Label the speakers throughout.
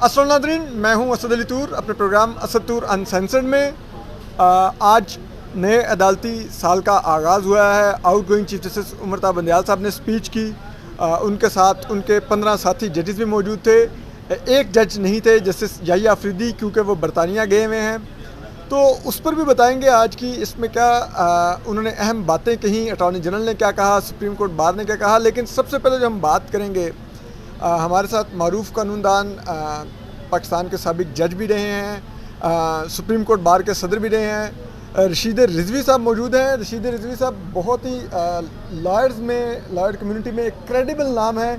Speaker 1: अस्सलाम नाज़रीन, मैं हूं असद अली तूर। अपने प्रोग्राम असद तूर अनसेंसर्ड में आज नए अदालती साल का आगाज़ हुआ है। Out going chief justice उमरता Bandial साहब ने स्पीच की। उनके साथ उनके 15 साथी जजेस भी मौजूद थे। एक जज नहीं थे, जस्टिस याहिया अफरीदी, क्योंकि वो बरतानिया गए हुए हैं। तो उस पर भी बताएंगे आज की इसमें क्या उन्होंने अहम बातें कहीं, अटॉर्नी जनरल ने क्या कहा, सुप्रीम कोर्ट बार ने क्या कहा। लेकिन सबसे पहले जो हम बात करेंगे, हमारे साथ मारूफ कानूनदान, पाकिस्तान के साबिक जज भी रहे हैं, सुप्रीम कोर्ट बार के सदर भी रहे हैं, रशीद रिजवी साहब मौजूद हैं। रशीद रिजवी साहब बहुत ही लॉयर कम्युनिटी में एक क्रेडिबल नाम है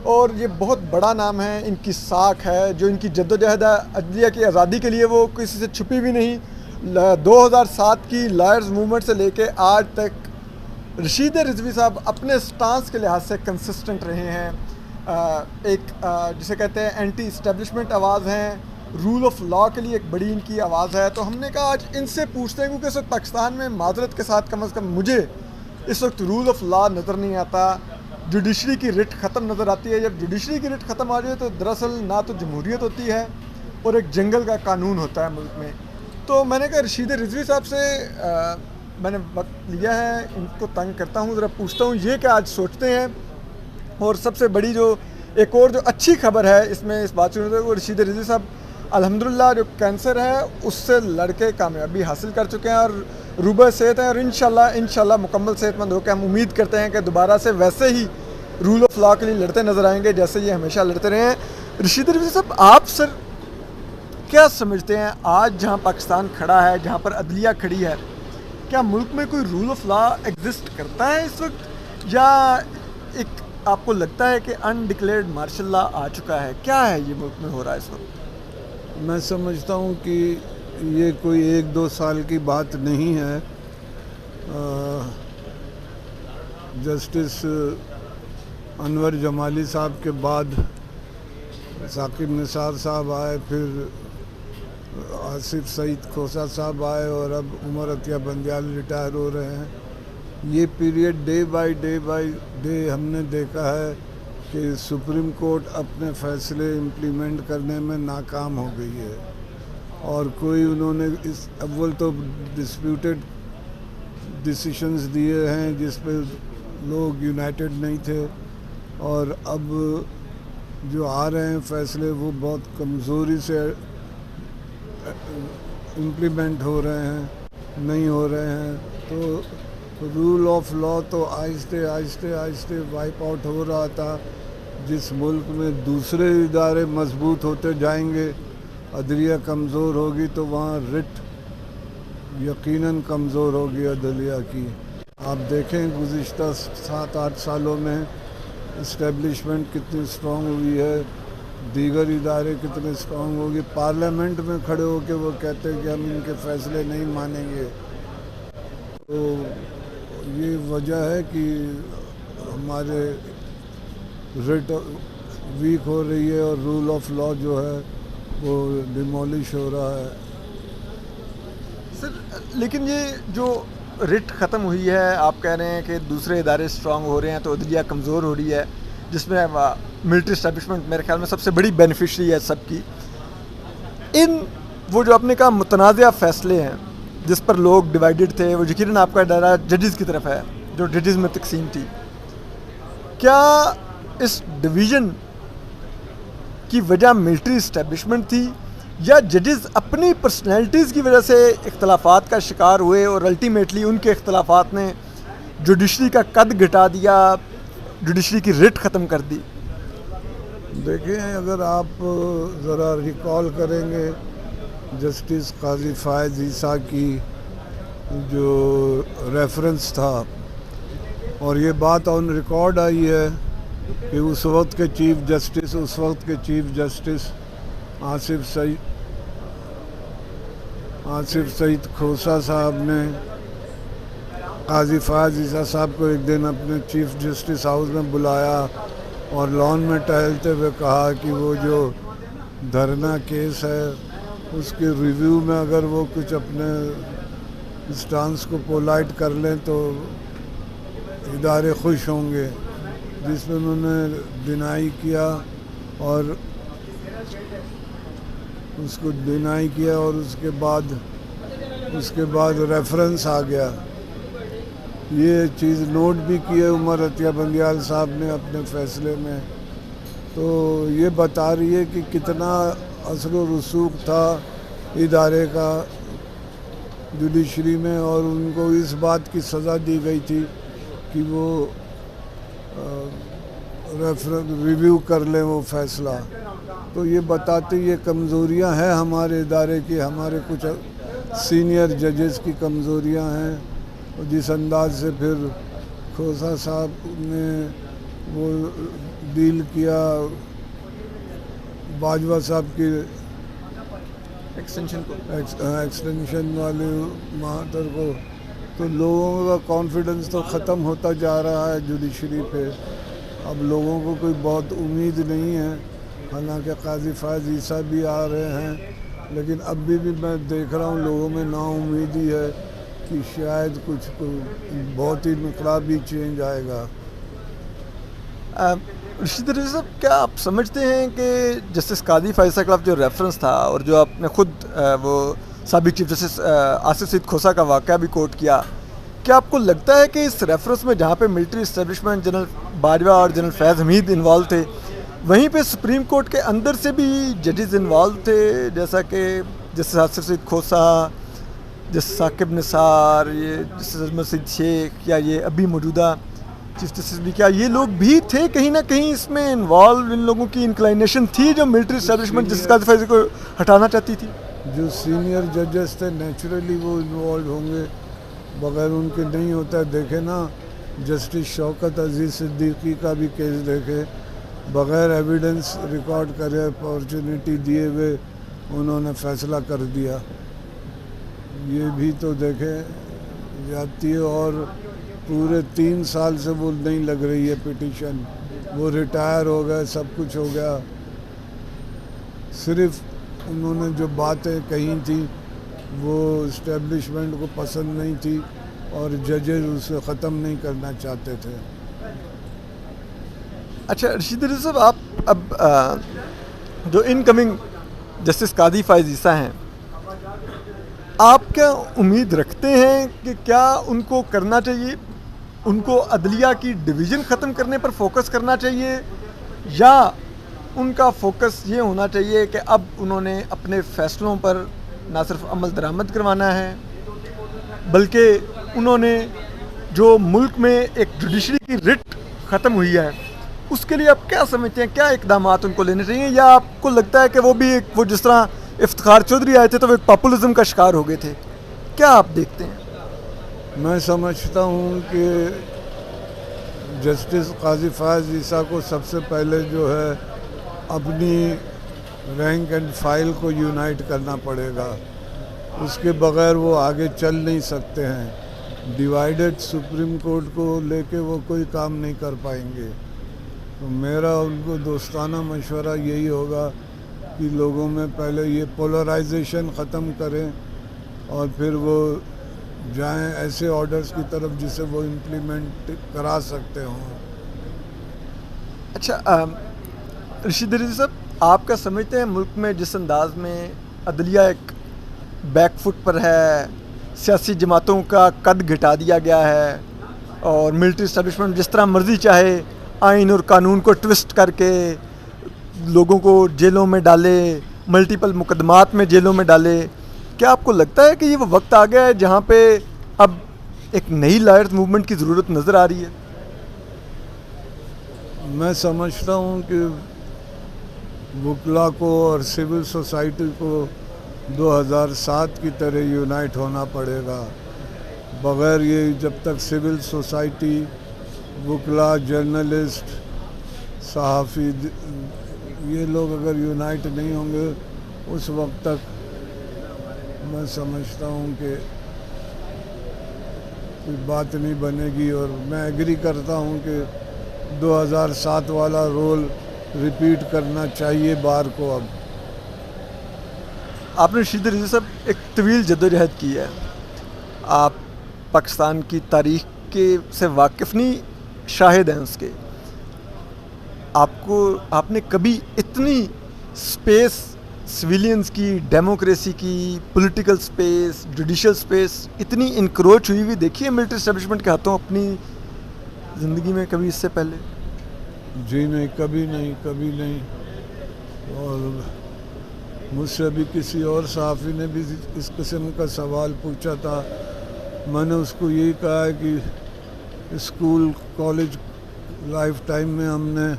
Speaker 1: और ये बहुत बड़ा नाम है। इनकी साख है, जो इनकी जद्दोजहद है अदलिया की आज़ादी के लिए, वो किसी से छुपी भी नहीं। 2007 की लॉयर्स मूवमेंट से लेके आज तक रशीद रिजवी साहब अपने स्टांस के लिहाज से कंसिस्टेंट रहे हैं। जिसे कहते हैं एंटी इस्टेब्लिशमेंट आवाज़ हैं, रूल ऑफ लॉ के लिए एक बड़ी इनकी आवाज़ है। तो हमने कहा आज इनसे पूछते हैं, क्योंकि इस वक्त पाकिस्तान में माजरत के साथ कम अज़ कम मुझे इस वक्त रूल ऑफ लॉ नज़र नहीं आता। जुडिशरी की रिट ख़त्म नज़र आती है। जब जुडिशरी की रिट ख़त्म आ जाए तो दरअसल ना तो जमहूरियत होती है और एक जंगल का कानून होता है मुल्क में। तो मैंने कहा रशीद रिजवी साहब से मैंने वक्त लिया है, इनको तंग करता हूँ, ज़रा पूछता हूँ ये क्या आज सोचते हैं। और सबसे बड़ी जो एक और जो अच्छी खबर है इसमें इस बात से, वो रशीद रिजवी साहब अल्हम्दुलिल्लाह जो कैंसर है उससे लड़के कामयाबी हासिल कर चुके हैं और रूबा सेहत हैं। और इंशाल्लाह मुकम्मल सेहतमंद होकर हम उम्मीद करते हैं कि दोबारा से वैसे ही रूल ऑफ लॉ के लिए लड़ते नज़र आएंगे जैसे ये हमेशा लड़ते रहे हैं। रशीद रिजवी साहब, आप सर क्या समझते हैं आज जहाँ पाकिस्तान खड़ा है, जहाँ पर अदलिया खड़ी है, क्या मुल्क में कोई रूल ऑफ लॉ एग्जिस्ट करता है इस वक्त, या एक आपको लगता है कि अनडिक्लेयर्ड मार्शल लॉ आ चुका है? क्या है ये मुल्क में हो रहा है इस वक्त?
Speaker 2: मैं समझता हूँ कि ये कोई 1-2 साल की बात नहीं है। जस्टिस अनवर जमाली साहब के बाद साकिब निसार साहब आए, फिर आसिफ सईद खोसा साहब आए और अब उमर अतिया बंदयाल रिटायर हो रहे हैं। ये पीरियड डे बाय डे हमने देखा है कि सुप्रीम कोर्ट अपने फैसले इम्प्लीमेंट करने में नाकाम हो गई है और कोई उन्होंने इस अव्वल तो डिस्प्यूटेड डिसीशंस दिए हैं जिस पे लोग यूनाइटेड नहीं थे, और अब जो आ रहे हैं फैसले वो बहुत कमज़ोरी से इम्प्लीमेंट हो रहे हैं, नहीं हो रहे हैं। तो रूल ऑफ लॉ तो आहिस्ते आहिस्ते वाइप आउट हो रहा था। जिस मुल्क में दूसरे इदारे मजबूत होते जाएंगे, अदलिया कमज़ोर होगी, तो वहाँ रिट यकीनन कमज़ोर होगी अदलिया की। आप देखें गुज़िश्ता 7-8 सालों में इस्टेब्लिशमेंट कितनी स्ट्रॉन्ग हुई है, दीगर इदारे कितने स्ट्रॉन्ग होगी। पार्लियामेंट में खड़े होकर वो कहते हैं कि हम इनके फ़ैसले नहीं मानेंगे। तो ये वजह है कि हमारे रिट वीक हो रही है और रूल ऑफ लॉ जो है वो डिमोलिश हो रहा है।
Speaker 1: सर, लेकिन ये जो रिट ख़त्म हुई है, आप कह रहे हैं कि दूसरे इदारे स्ट्रांग हो रहे हैं तो अदलिया कमज़ोर हो रही है, जिसमें मिलिट्री इस्टेब्लिशमेंट मेरे ख्याल में सबसे बड़ी बेनिफिशरी है सबकी। वो जो आपने कहा मुतनाज़ा फ़ैसले हैं जिस पर लोग डिवाइडेड थे, वो यकीनन आपका डायरा जजेस की तरफ है, जो जजेस में तकसीम थी। क्या इस डिवीज़न की वजह मिलिट्री इस्टेब्लिशमेंट थी, या जजेस अपनी पर्सनैलिटीज़ की वजह से इख्तलाफात का शिकार हुए और अल्टीमेटली उनके इख्तलाफात ने जुडिशरी का कद घटा दिया, जुडिशरी की रिट ख़त्म कर दी?
Speaker 2: देखिए, अगर आप ज़रा रिकॉल करेंगे जस्टिस काजी फ़ायज़ ईसा की जो रेफरेंस था, और ये बात ऑन रिकॉर्ड आई है कि उस वक्त के चीफ जस्टिस आसिफ सईद खोसा साहब ने काजी फ़ायज़ ईसा साहब को एक दिन अपने चीफ जस्टिस हाउस में बुलाया और लॉन में टहलते हुए कहा कि वो जो धरना केस है उसके रिव्यू में अगर वो कुछ अपने स्टांस को पोलाइट कर लें तो इदारे खुश होंगे, जिसमें उन्होंने डिनाई किया और اس کو ڈینائی کیا اور اس کے بعد ریفرنس آ گیا. یہ چیز نوٹ بھی کی ہے عمر عطیہ بندیال صاحب نے اپنے فیصلے میں. تو یہ بتا رہی ہے کہ کتنا اثر و رسوخ تھا ادارے کا جوڈیشری میں, اور ان کو اس بات کی سزا دی گئی تھی کہ وہ ریویو کر لیں وہ فیصلہ. تو یہ بتاتے یہ کمزوریاں ہیں ہمارے ادارے کی, ہمارے کچھ سینئر ججز کی کمزوریاں ہیں. اور جس انداز سے پھر کھوسا صاحب نے وہ ڈیل کیا باجوہ صاحب کی ایکسٹینشن والے مہاتر کو, تو لوگوں کا کانفیڈنس تو ختم ہوتا جا رہا ہے جوڈیشری پہ. اب لوگوں کو کوئی بہت امید نہیں ہے, حالانکہ قاضی فائز عیسیٰ بھی آ رہے ہیں, لیکن اب بھی میں دیکھ رہا ہوں لوگوں میں نا امیدی ہے کہ شاید کچھ بہت ہی انقلابی چینج آئے گا.
Speaker 1: رشید رضوی صاحب, کیا آپ سمجھتے ہیں کہ جسٹس قاضی فائز کے خلاف جو ریفرنس تھا اور جو آپ نے خود وہ سابق چیف جسٹس آصف سعید کھوسا کا واقعہ بھی کوٹ کیا, کیا آپ کو لگتا ہے کہ اس ریفرنس میں جہاں پہ ملٹری اسٹیبلشمنٹ جنرل باجوہ اور جنرل فیض حمید انوالو تھے, وہیں پہ سپریم کورٹ کے اندر سے بھی ججز انوالو تھے, جیسا کہ جسٹس آصف سعید کھوسا, جسٹس ثاقب نثار, یہ جسٹس اجمل سعید شیخ, یا یہ ابھی موجودہ چیف جسٹس بھی, کیا یہ لوگ بھی تھے کہیں نہ کہیں اس میں انوالو؟ ان لوگوں کی انکلائنیشن تھی جو ملٹری اسٹیبلشمنٹ جسٹس قاضی فائز کو ہٹانا چاہتی تھی؟
Speaker 2: جو سینئر ججز تھے نیچرلی وہ انوالو ہوں گے, بغیر ان کے نہیں ہوتا ہے. دیکھیں نا جسٹس شوکت عزیز صدیقی کا بھی کیس دیکھے, بغیر ایویڈنس ریکارڈ کرے اپارچونیٹی دیے ہوئے انہوں نے فیصلہ کر دیا. یہ بھی تو دیکھیں جاتی ہے, اور پورے 3 سال سے وہ نہیں لگ رہی ہے پٹیشن, وہ ریٹائر ہو گئے, سب کچھ ہو گیا. صرف انہوں نے جو باتیں کہی تھیں وہ اسٹیبلشمنٹ کو پسند نہیں تھی اور ججز اسے ختم نہیں کرنا چاہتے تھے.
Speaker 1: اچھا رشید رضوی صاحب, آپ اب جو ان کمنگ جسٹس قاضی فائز عیسیٰ ہیں, آپ کیا امید رکھتے ہیں کہ کیا ان کو کرنا چاہیے, ان کو عدلیہ کی ڈویژن ختم کرنے پر فوکس کرنا چاہیے, یا ان کا فوکس یہ ہونا چاہیے کہ اب انہوں نے اپنے فیصلوں پر نہ صرف عمل درآمد کروانا ہے, بلکہ انہوں نے جو ملک میں ایک جوڈیشری کی رٹ ختم ہوئی ہے اس کے لیے آپ کیا سمجھتے ہیں, کیا اقدامات ان کو لینے چاہیے؟ یا آپ کو لگتا ہے کہ وہ بھی وہ جس طرح افتخار چودھری آئے تھے تو وہ ایک پاپولزم کا شکار ہو گئے تھے؟ کیا آپ دیکھتے ہیں؟
Speaker 2: میں سمجھتا ہوں کہ جسٹس قاضی فائز عیسیٰ کو سب سے پہلے جو ہے اپنی رینک اینڈ فائل کو یونائٹ کرنا پڑے گا, اس کے بغیر وہ آگے چل نہیں سکتے ہیں. ڈیوائیڈڈ سپریم کورٹ کو لے کے وہ کوئی کام نہیں کر پائیں گے. تو میرا ان کو دوستانہ مشورہ یہی ہوگا کہ لوگوں میں پہلے یہ پولرائزیشن ختم کریں اور پھر وہ جائیں ایسے آرڈرز کی طرف جسے وہ امپلیمنٹ کرا سکتے ہوں.
Speaker 1: اچھا رشید رضوی صاحب, آپ کا سمجھتے ہیں ملک میں جس انداز میں عدلیہ ایک بیک فٹ پر ہے, سیاسی جماعتوں کا قد گھٹا دیا گیا ہے, اور ملٹری اسٹیبلشمنٹ جس طرح مرضی چاہے آئین اور قانون کو ٹوسٹ کر کے لوگوں کو جیلوں میں ڈالے, ملٹیپل مقدمات میں جیلوں میں ڈالے, کیا آپ کو لگتا ہے کہ یہ وہ وقت آ گیا ہے جہاں پہ اب ایک نئی لائرز موومنٹ کی ضرورت نظر آ رہی ہے؟
Speaker 2: میں سمجھتا ہوں کہ وکلا کو اور سول سوسائٹی کو 2007 کی طرح یونائٹ ہونا پڑے گا. بغیر یہ جب تک سول سوسائٹی, وکلا, جرنلسٹ, صحافی, یہ لوگ اگر یونائٹ نہیں ہوں گے اس وقت تک میں سمجھتا ہوں کہ کوئی بات نہیں بنے گی. اور میں ایگری کرتا ہوں کہ 2007 والا رول ریپیٹ کرنا چاہیے بار کو. اب
Speaker 1: آپ نے رشید رضوی صاحب ایک طویل جدوجہد کی ہے, آپ پاکستان کی تاریخ کے سے واقف نہیں, شاہد ہیں اس کے. آپ نے کبھی اتنی स्पेस सिविलियंस की, डेमोक्रेसी की, पॉलिटिकल स्पेस, जुडिशल स्पेस इतनी इंक्रोच हुई हुई देखी है मिलिट्री एस्टेब्लिशमेंट के हाथों अपनी ज़िंदगी में कभी इससे पहले?
Speaker 2: जी नहीं, कभी नहीं, कभी नहीं। और मुझसे भी किसी और सहाफ़ी ने भी इस किस्म का सवाल पूछा था। मैंने उसको यही कहा है कि स्कूल कॉलेज लाइफ टाइम में हमने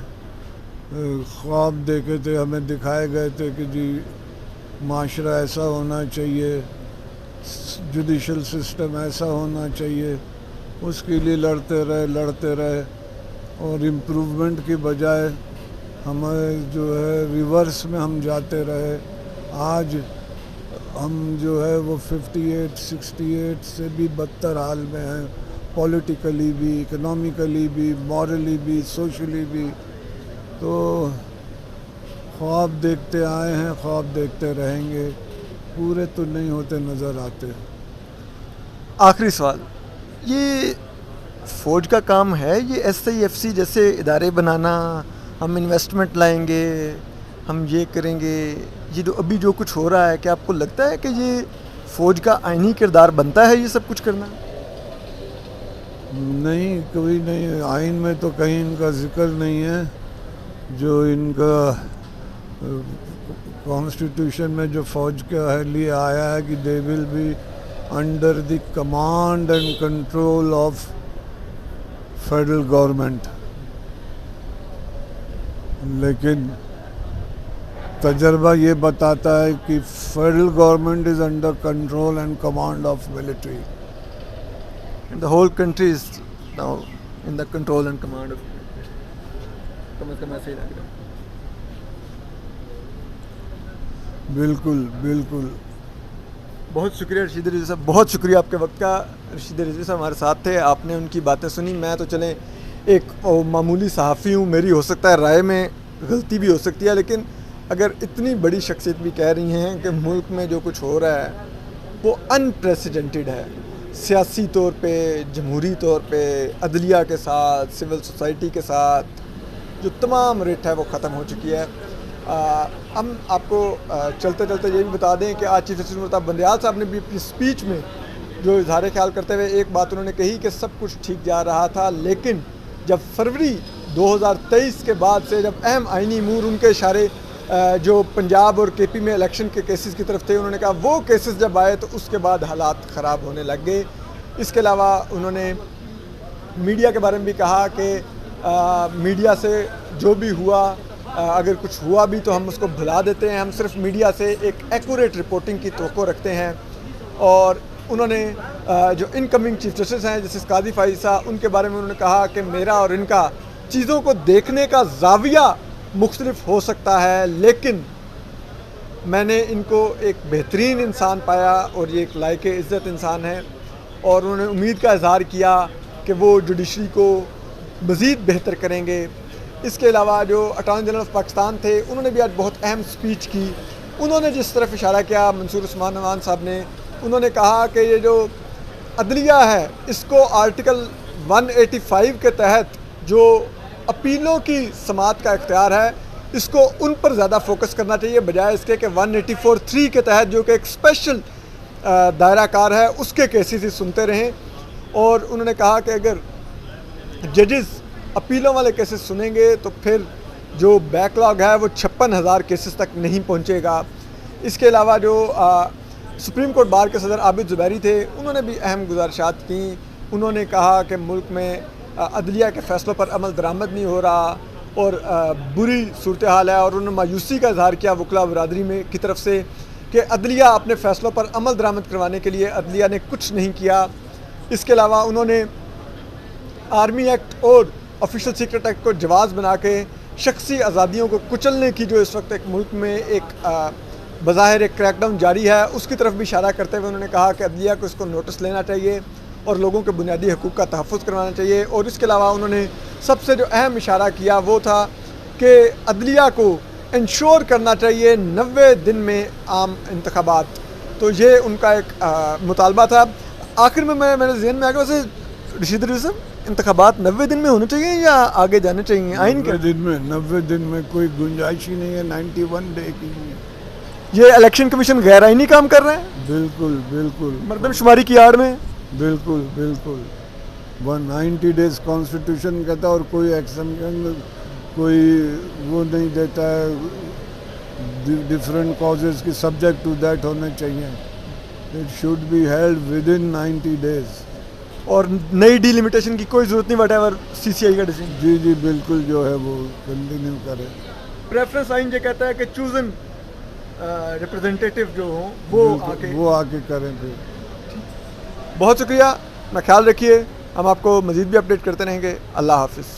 Speaker 2: ख्वाब देखे थे, हमें दिखाए गए थे कि जी माशरा ऐसा होना चाहिए, जुडिशल सिस्टम ऐसा होना चाहिए। उसके लिए लड़ते रहे और इम्प्रूवमेंट की बजाय हमें जो है रिवर्स में हम जाते रहे। आज हम जो है वो 58, 68 से भी बदतर हाल में हैं, पॉलिटिकली भी, इकोनॉमिकली भी, मॉरली भी, सोशली भी। तो ख्वाब देखते आए हैं, ख्वाब देखते रहेंगे, पूरे तो नहीं होते नज़र आते।
Speaker 1: आखिरी सवाल, ये फ़ौज का काम है ये SIFC जैसे इदारे बनाना, हम इन्वेस्टमेंट लाएंगे, हम ये करेंगे, ये जो अभी जो कुछ हो रहा है, क्या आपको लगता है कि ये फ़ौज का आईनी किरदार बनता है ये सब कुछ करना?
Speaker 2: नहीं, कभी नहीं। आइन में तो कहीं इनका जिक्र नहीं है। जो इनका कॉन्स्टिट्यूशन में जो फ़ौज के लिए आया है कि they will be under the command and control of federal government, लेकिन तजर्बा ये बताता है कि federal government is under control and command of military.
Speaker 1: The whole country is now in the control and command of कम से कम ऐसे ही लग रहा है।
Speaker 2: बिल्कुल बिल्कुल।
Speaker 1: बहुत शुक्रिया रशीद रिजवी साहब, बहुत शुक्रिया आपके वक्त का। रशीद रिजवी साहब हमारे साथ थे, आपने उनकी बातें सुनी। मैं तो चलें एक मामूली सहाफ़ी हूँ, मेरी हो सकता है राय में गलती भी हो सकती है, लेकिन अगर इतनी बड़ी शख्सियत भी कह रही हैं कि मुल्क में जो कुछ हो रहा है वो अनप्रेसिडेंटेड है, सियासी तौर पे, जमहूरी तौर पे, अदलिया के साथ, सिविल सोसाइटी के साथ जो तमाम रिट है वो ख़त्म हो चुकी है। हम आपको चलते चलते ये भी बता दें कि आज चीफ जस्टिस उमर बंदयाल साहब ने भी अपनी स्पीच में जो इजहार ख्याल करते हुए एक बात उन्होंने कही कि सब कुछ ठीक जा रहा था, लेकिन जब फरवरी 2023 के बाद से जब अहम आइनी अमूर उनके इशारे जो पंजाब और KP में इलेक्शन के केसेस की तरफ थे, उन्होंने कहा वो केसेस जब आए तो उसके बाद हालात ख़राब होने लग गए। इसके अलावा उन्होंने मीडिया के बारे में भी कहा कि मीडिया से जो भी हुआ, अगर कुछ हुआ भी तो हम उसको भुला देते हैं, हम सिर्फ मीडिया से एक एक्यूरेट रिपोर्टिंग की तवक्को रखते हैं। और उन्होंने जो इनकमिंग चीफ जस्टिस हैं जैसे काजी फाइसा, उनके बारे में उन्होंने कहा कि मेरा और इनका चीज़ों को देखने का ज़ाविया मुख्तलिफ हो सकता है, लेकिन मैंने इनको एक बेहतरीन इंसान पाया और ये एक लायक इज़्ज़त इंसान है। और उन्होंने उम्मीद का इज़हार किया कि वो जुडिशरी को मज़ीद बेहतर करेंगे। इसके अलावा जो अटॉर्नी जनरल ऑफ पाकिस्तान थे, उन्होंने भी आज बहुत अहम स्पीच की। उन्होंने जिस तरफ इशारा किया मंसूर उस्मान नवान साहब ने, उन्होंने कहा कि ये जो अदलिया है इसको आर्टिकल 185 के तहत जो अपीलों की समात का इख्तियार है, इसको उन पर ज़्यादा फोकस करना चाहिए बजाय इसके कि 184(3) के तहत जो कि एक स्पेशल दायरा कार है उसके केसेस ही सुनते रहें। और उन्होंने कहा कि अगर जजेस अपीलों वाले केसेस सुनेंगे तो फिर जो बैकलॉग है वो 56,000 केसेस तक नहीं पहुंचेगा। इसके अलावा जो सुप्रीम कोर्ट बार के सदर आबिद ज़ुबैरी थे, उन्होंने भी अहम गुजारिशात की। उन्होंने कहा कि मुल्क में अदलिया के फ़ैसलों पर अमल दरामद नहीं हो रहा और बुरी सूरत हाल है। और उन्होंने मायूसी का इज़हार किया वकला बरादरी में की तरफ से कि अदलिया अपने फ़ैसलों पर अमल दरामद करवाने के लिए अदलिया ने कुछ नहीं किया। इसके अलावा उन्होंने आर्मी एक्ट और ऑफिशियल सीक्रेट एक्ट को जवाज़ बना के शख्सी आज़ादियों को कुचलने की जो इस वक्त एक मुल्क में एक बज़ाहिर एक क्रैकडाउन जारी है, उसकी तरफ भी इशारा करते हुए उन्होंने कहा कि अदलिया को इसको नोटिस लेना चाहिए और लोगों के बुनियादी हकूक़ का तहफ़्फ़ुज़ करवाना चाहिए। और इसके अलावा उन्होंने सबसे जो अहम इशारा किया वो था कि अदलिया को इंश्योर करना चाहिए 90 दिन में आम इंतखाबात। तो ये उनका एक मुतालबा था। आखिर में मैंने ज़हन में आ गया वैसे रशीद रिजवी साहब इंतखाबात 90 दिन में होने चाहिए या आगे जाने चाहिए? आइन के
Speaker 2: 90 दिन में कोई गुंजाइश ही नहीं है 91 डे की।
Speaker 1: ये इलेक्शन कमीशन गैर आइनी काम कर रहे हैं,
Speaker 2: बिल्कुल बिल्कुल
Speaker 1: मरदमशुमारी की आड़ में।
Speaker 2: बिल्कुल बिल्कुल 190 डेज कॉन्स्टिट्यूशन कहता है और कोई एक्शन कोई वो नहीं देता है, डिफरेंट कॉजेज की सब्जेक्ट टू दैट होने चाहिए। It should be held with in 90 days.
Speaker 1: और नई डिलिमिटेशन की कोई ज़रूरत नहीं, वट एवर CCI का डिसीजन।
Speaker 2: जी जी बिल्कुल जो है वो कंटिन्यू करे।
Speaker 1: प्रेफरेंस आइन ये कहता है कि चूजन रिप्रेजेंटेटिव जो हों वो
Speaker 2: आके करें फिर।
Speaker 1: बहुत शुक्रिया, अपना ख्याल रखिए, हम आपको मज़ीद भी अपडेट करते रहेंगे। अल्लाह हाफिज़।